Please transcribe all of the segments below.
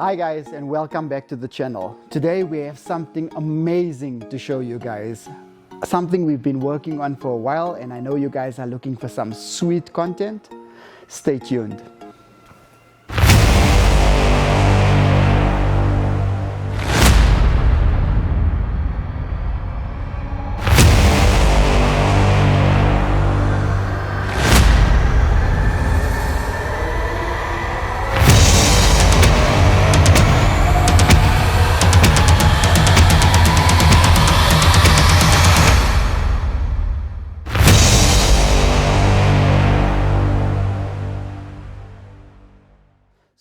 Hi guys, and welcome back to the channel. Today we have something amazing to show you guys. Something we've been working on for a while, and I know you guys are looking for some sweet content. Stay tuned.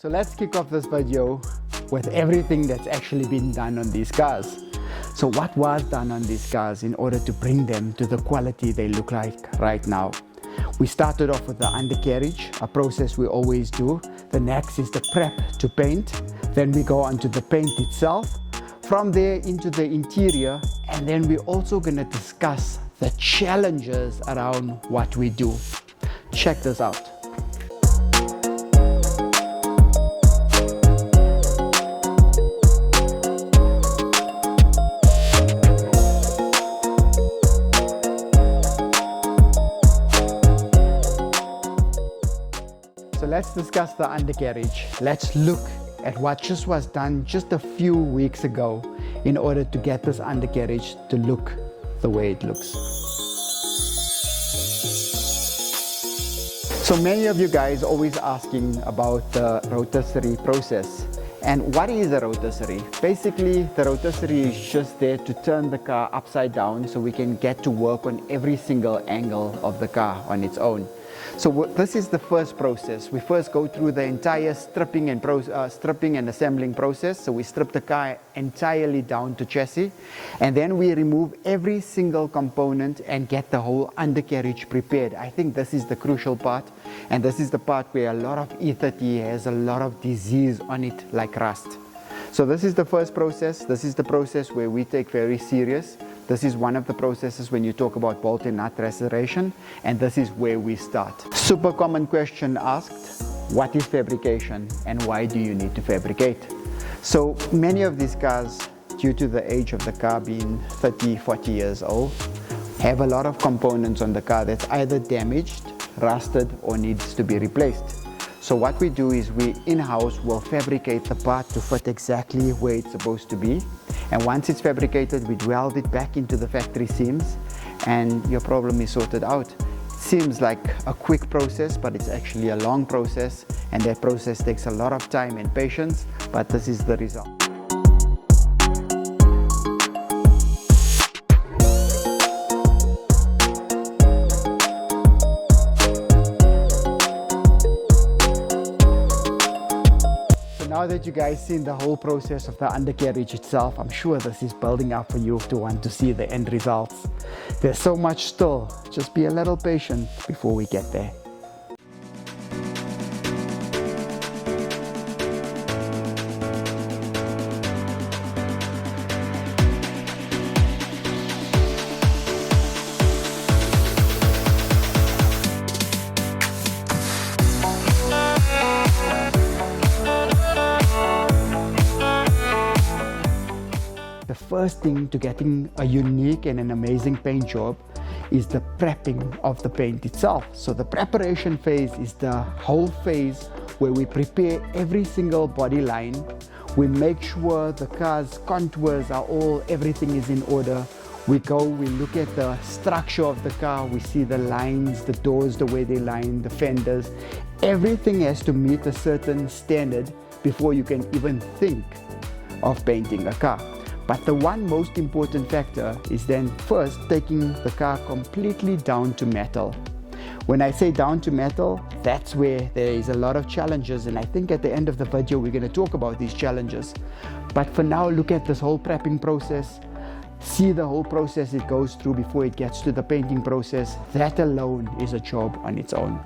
So let's kick off this video with everything that's actually been done on these cars. So what was done on these cars in order to bring them to the quality they look like right now? We started off with the undercarriage, a process we always do. The next is the prep to paint. Then we go on to the paint itself. From there into the interior, and then we're also going to discuss the challenges around what we do. Check this out. So let's discuss the undercarriage. Let's look at what just was done just a few weeks ago in order to get this undercarriage to look the way it looks. So many of you guys always asking about the rotisserie process. And what is a rotisserie? Basically, the rotisserie is just there to turn the car upside down so we can get to work on every single angle of the car on its own. So this is the first process. We first go through the entire stripping and assembling process. So we strip the car entirely down to chassis, and then we remove every single component and get the whole undercarriage prepared. I think this is the crucial part, and this is the part where a lot of e30 has a lot of disease on it, like rust. So this is the first process. This is the process where we take very serious. This is one of the processes when you talk about bolt and nut restoration, and this is where we start. Super common question asked, what is fabrication and why do you need to fabricate? So many of these cars, due to the age of the car being 30, 40 years old, have a lot of components on the car that's either damaged, rusted, or needs to be replaced. So what we do is we in-house will fabricate the part to fit exactly where it's supposed to be. And once it's fabricated, we weld it back into the factory seams and your problem is sorted out. It seems like a quick process, but it's actually a long process, and that process takes a lot of time and patience, but this is the result. Now that you guys seen the whole process of the undercarriage itself, I'm sure this is building up for you to want to see the end results. There's so much still, just be a little patient before we get there. The first thing to getting a unique and an amazing paint job is the prepping of the paint itself. So the preparation phase is the whole phase where we prepare every single body line. We make sure the car's contours are everything is in order. We look at the structure of the car, we see the lines, the doors, the way they line, the fenders. Everything has to meet a certain standard before you can even think of painting a car. But the one most important factor is then first taking the car completely down to metal. When I say down to metal, that's where there is a lot of challenges, and I think at the end of the video we're going to talk about these challenges. But for now, look at this whole prepping process. See the whole process it goes through before it gets to the painting process. That alone is a job on its own.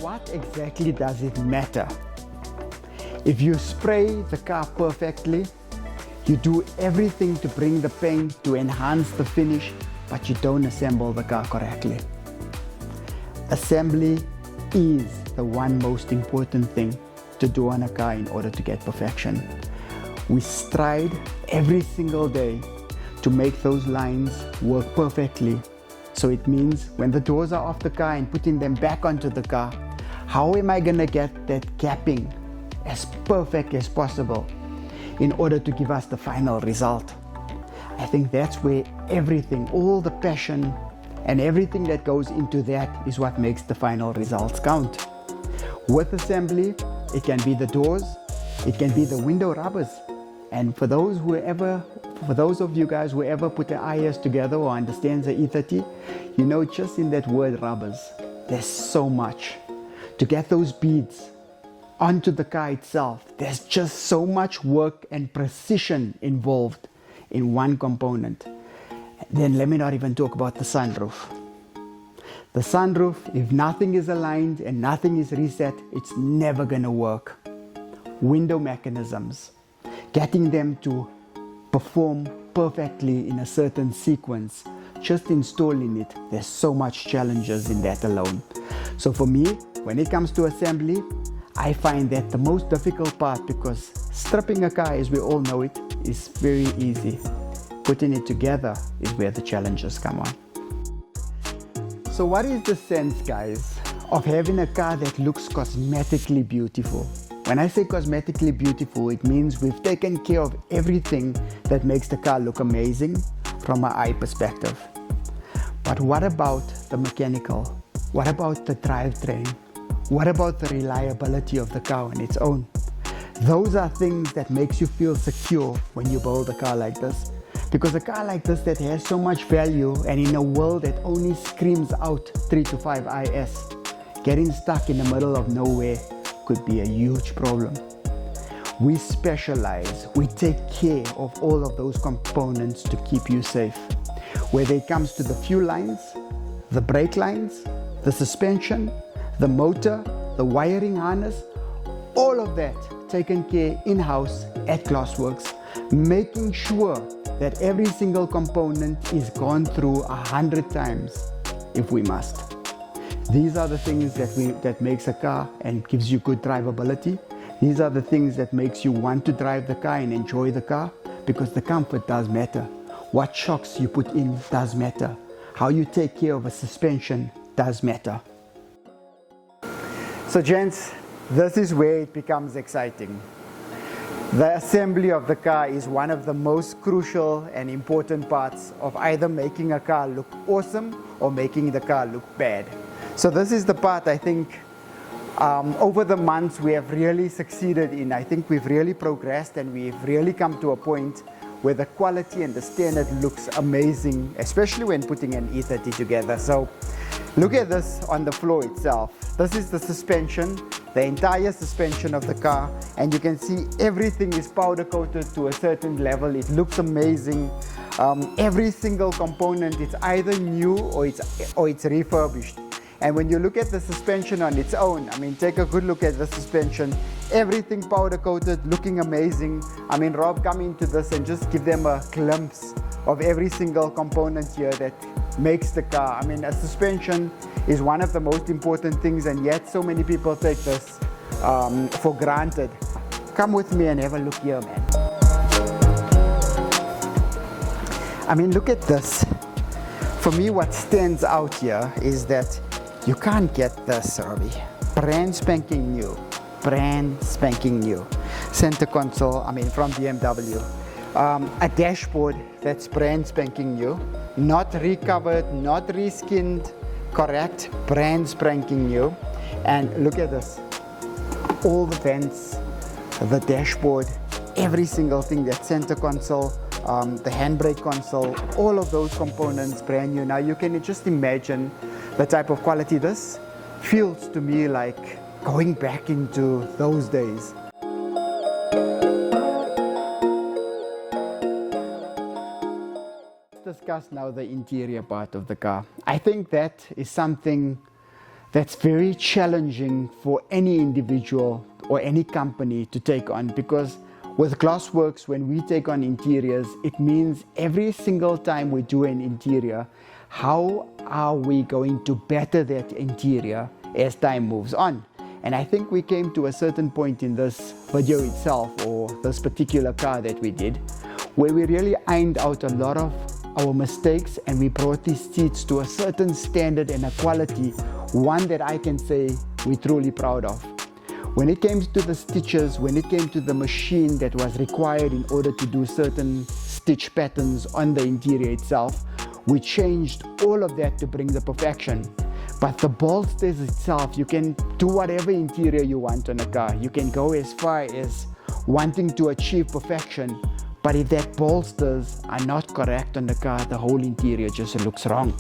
What exactly does it matter? If you spray the car perfectly, you do everything to bring the paint to enhance the finish, but you don't assemble the car correctly. Assembly is the one most important thing to do on a car in order to get perfection. We strive every single day to make those lines work perfectly. So it means when the doors are off the car and putting them back onto the car, how am I gonna get that gapping as perfect as possible in order to give us the final result? I think that's where everything, all the passion and everything that goes into that is what makes the final results count. With assembly, it can be the doors, it can be the window rubbers. And for those of you guys who ever put the IS together or understands the e30, you know just in that word rubbers, there's so much. To get those beads onto the car itself, there's just so much work and precision involved in one component. Then let me not even talk about the sunroof. The sunroof, if nothing is aligned and nothing is reset, it's never gonna work. Window mechanisms, getting them to perform perfectly in a certain sequence, just installing it, there's so much challenges in that alone. So for me, when it comes to assembly, I find that the most difficult part, because stripping a car, as we all know it, is very easy. Putting it together is where the challenges come on. So what is the sense, guys, of having a car that looks cosmetically beautiful? When I say cosmetically beautiful, it means we've taken care of everything that makes the car look amazing from an eye perspective. But what about the mechanical? What about the drivetrain? What about the reliability of the car on its own? Those are things that makes you feel secure when you build a car like this. Because a car like this that has so much value, and in a world that only screams out 3 to 5 IS, getting stuck in the middle of nowhere could be a huge problem. We specialize, we take care of all of those components to keep you safe. Whether it comes to the fuel lines, the brake lines, the suspension, the motor, the wiring harness, all of that taken care in-house at Glassworks, making sure that every single component is gone through 100 times if we must. These are the things that makes a car and gives you good drivability. These are the things that makes you want to drive the car and enjoy the car, because the comfort does matter. What shocks you put in does matter. How you take care of a suspension does matter. So gents, this is where it becomes exciting. The assembly of the car is one of the most crucial and important parts of either making a car look awesome or making the car look bad. So this is the part I think over the months we have really succeeded in. I think we've really progressed and we've really come to a point where the quality and the standard looks amazing, especially when putting an e30 together. So look at this on the floor itself. This is the suspension, the entire suspension of the car, and you can see everything is powder coated to a certain level. It looks amazing. Every single component, it's either new or it's refurbished. And when you look at the suspension on its own, I mean, take a good look at the suspension. Everything powder coated, looking amazing. I mean, Rob, come into this and just give them a glimpse of every single component here that makes the car. I mean, a suspension is one of the most important things, and yet so many people take this for granted. Come with me and have a look here, man. I mean, look at this. For me, what stands out here is that you can't get this, Robbie. Brand spanking new. Brand spanking new. Center console, I mean, from BMW. A dashboard that's brand spanking new. Not recovered, not reskinned, correct, brand spanking new. And look at this. All the vents, the dashboard, every single thing, that center console, the handbrake console, all of those components brand new. Now you can just imagine the type of quality. This feels to me like going back into those days. Let's discuss now the interior part of the car. I think that is something that's very challenging for any individual or any company to take on, because With Glassworks, when we take on interiors, it means every single time we do an interior, how are we going to better that interior as time moves on? And I think we came to a certain point in this video itself, or this particular car that we did, where we really ironed out a lot of our mistakes, and we brought these seats to a certain standard and a quality, one that I can say we're truly proud of. When it came to the stitches, when it came to the machine that was required in order to do certain stitch patterns on the interior itself, we changed all of that to bring the perfection. But the bolsters itself, you can do whatever interior you want on a car. You can go as far as wanting to achieve perfection, but if that bolsters are not correct on the car, the whole interior just looks wrong.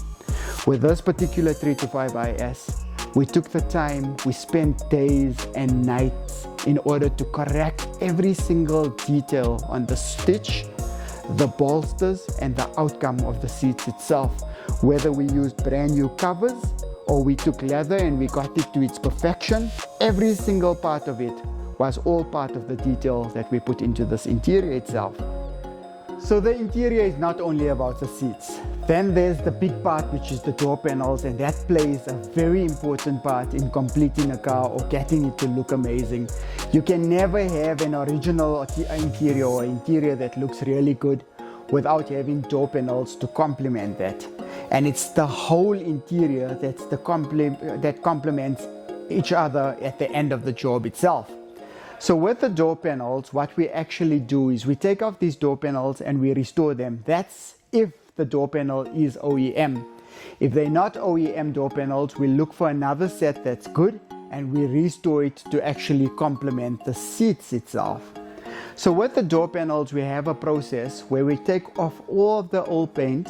With this particular 325 IS, we took the time, we spent days and nights in order to correct every single detail on the stitch, the bolsters, and the outcome of the seats itself. Whether we used brand new covers or we took leather and we got it to its perfection, every single part of it was all part of the detail that we put into this interior itself. So the interior is not only about the seats. Then there's the big part, which is the door panels, and that plays a very important part in completing a car or getting it to look amazing. You can never have an original interior or interior that looks really good without having door panels to complement that. And it's the whole interior that complements each other at the end of the job itself. So with the door panels, what we actually do is we take off these door panels and we restore them. That's if the door panel is OEM. If they're not OEM door panels, we look for another set that's good and we restore it to actually complement the seats itself. So with the door panels, we have a process where we take off all of the old paint.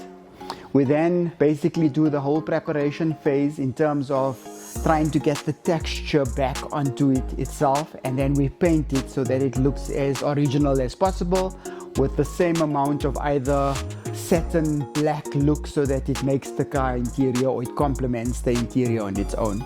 We then basically do the whole preparation phase in terms of trying to get the texture back onto it itself, and then we paint it so that it looks as original as possible with the same amount of either satin black look so that it makes the car interior or it complements the interior on its own.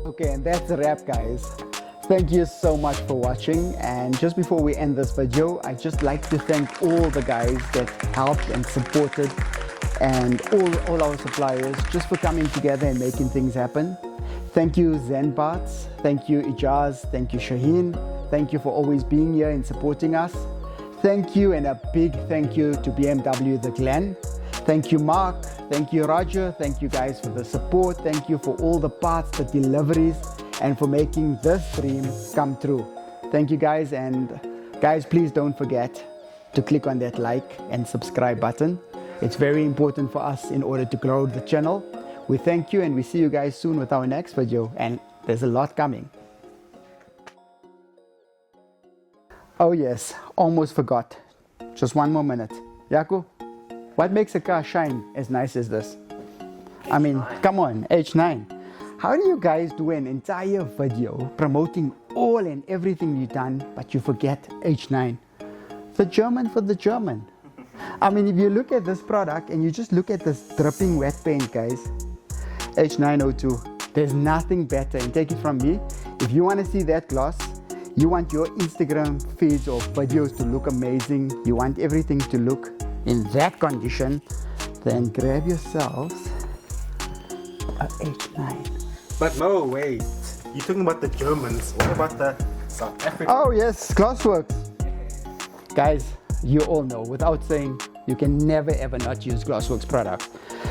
Okay, and that's a wrap, guys. Thank you so much for watching, and just before we end this video, I'd just like to thank all the guys that helped and supported, and all our suppliers just for coming together and making things happen. Thank you Zenbarts, thank you Ijaz, thank you Shaheen, thank you for always being here and supporting us. Thank you, and a big thank you to BMW The Glen. Thank you Mark, thank you Roger, thank you guys for the support, thank you for all the parts, the deliveries, and for making this dream come true. Thank you guys, and guys, please don't forget to click on that like and subscribe button. It's very important for us in order to grow the channel. We thank you, and we see you guys soon with our next video, and there's a lot coming. Oh yes, almost forgot. Just one more minute. Yaku? What makes a car shine as nice as this? I mean, come on, H9. How do you guys do an entire video promoting all and everything you've done, but you forget H9? The German for the German. I mean, if you look at this product and you just look at this dripping wet paint, guys, H902, there's nothing better. And take it from me, if you want to see that gloss, you want your Instagram feeds or videos to look amazing, you want everything to look in that condition, then grab yourselves a H9. But no, wait. You're talking about the Germans. What about the South Africans? Oh yes, Glassworks. Guys, you all know, without saying, you can never ever not use Glassworks products.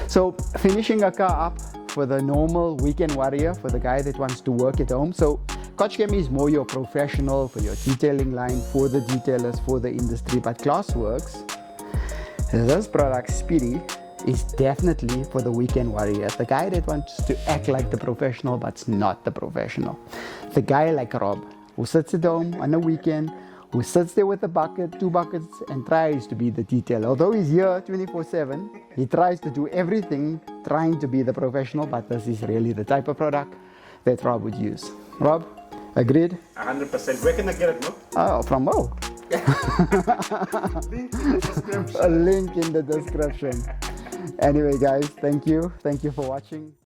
So finishing a car up for the normal weekend warrior, for the guy that wants to work at home. So Kochchemi is more your professional, for your detailing line, for the detailers, for the industry. But Glassworks, this product, Speedy, is definitely for the weekend warrior. The guy that wants to act like the professional, but's not the professional. The guy like Rob, who sits at home on a weekend, who sits there with a bucket, 2 buckets, and tries to be the detailer. Although he's here 24/7, he tries to do everything trying to be the professional, but this is really the type of product that Rob would use. Rob, agreed? 100%. Where can I get it, no? Oh, from Mo. Link in the description. A link in the description. Anyway, guys, thank you. Thank you for watching.